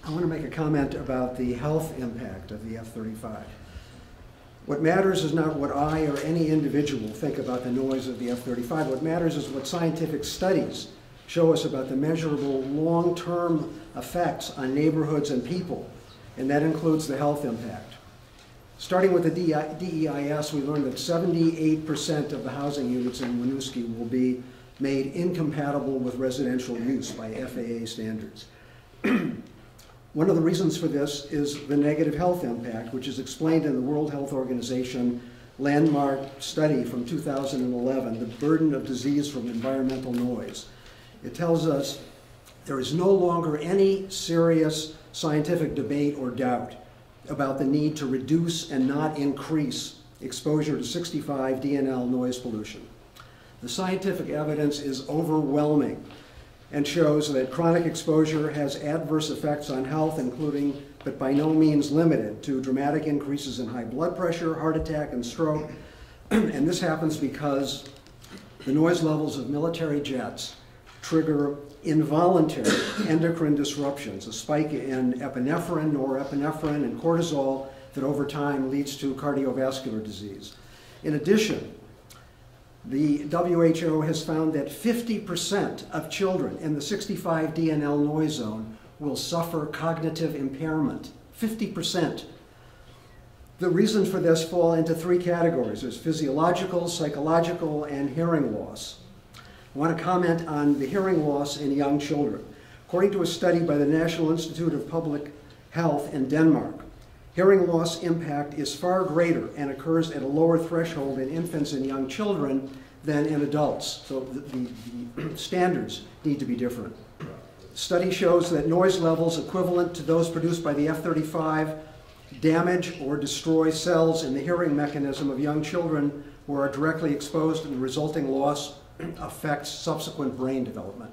I want to make a comment about the health impact of the F-35. What matters is not what I or any individual think about the noise of the F-35. What matters is what scientific studies show us about the measurable long-term effects on neighborhoods and people, and that includes the health impact. Starting with the DEIS, we learned that 78% of the housing units in Winooski will be made incompatible with residential use by FAA standards. One of the reasons for this is the negative health impact, which is explained in the World Health Organization landmark study from 2011, The Burden of Disease from Environmental Noise. It tells us there is no longer any serious scientific debate or doubt about the need to reduce and not increase exposure to 65 DNL noise pollution. The scientific evidence is overwhelming and shows that chronic exposure has adverse effects on health, including, but by no means limited to, dramatic increases in high blood pressure, heart attack, and stroke. And this happens because the noise levels of military jets trigger involuntary endocrine disruptions, a spike in epinephrine, norepinephrine, and cortisol that over time leads to cardiovascular disease. In addition, the WHO has found that 50% of children in the 65 DNL noise zone will suffer cognitive impairment. 50%. The reasons for this fall into three categories. There's physiological, psychological, and hearing loss. I want to comment on the hearing loss in young children. According to a study by the National Institute of Public Health in Denmark, hearing loss impact is far greater and occurs at a lower threshold in infants and young children than in adults. So the standards need to be different. The study shows that noise levels equivalent to those produced by the F-35 damage or destroy cells in the hearing mechanism of young children who are directly exposed, and the resulting loss affects subsequent brain development.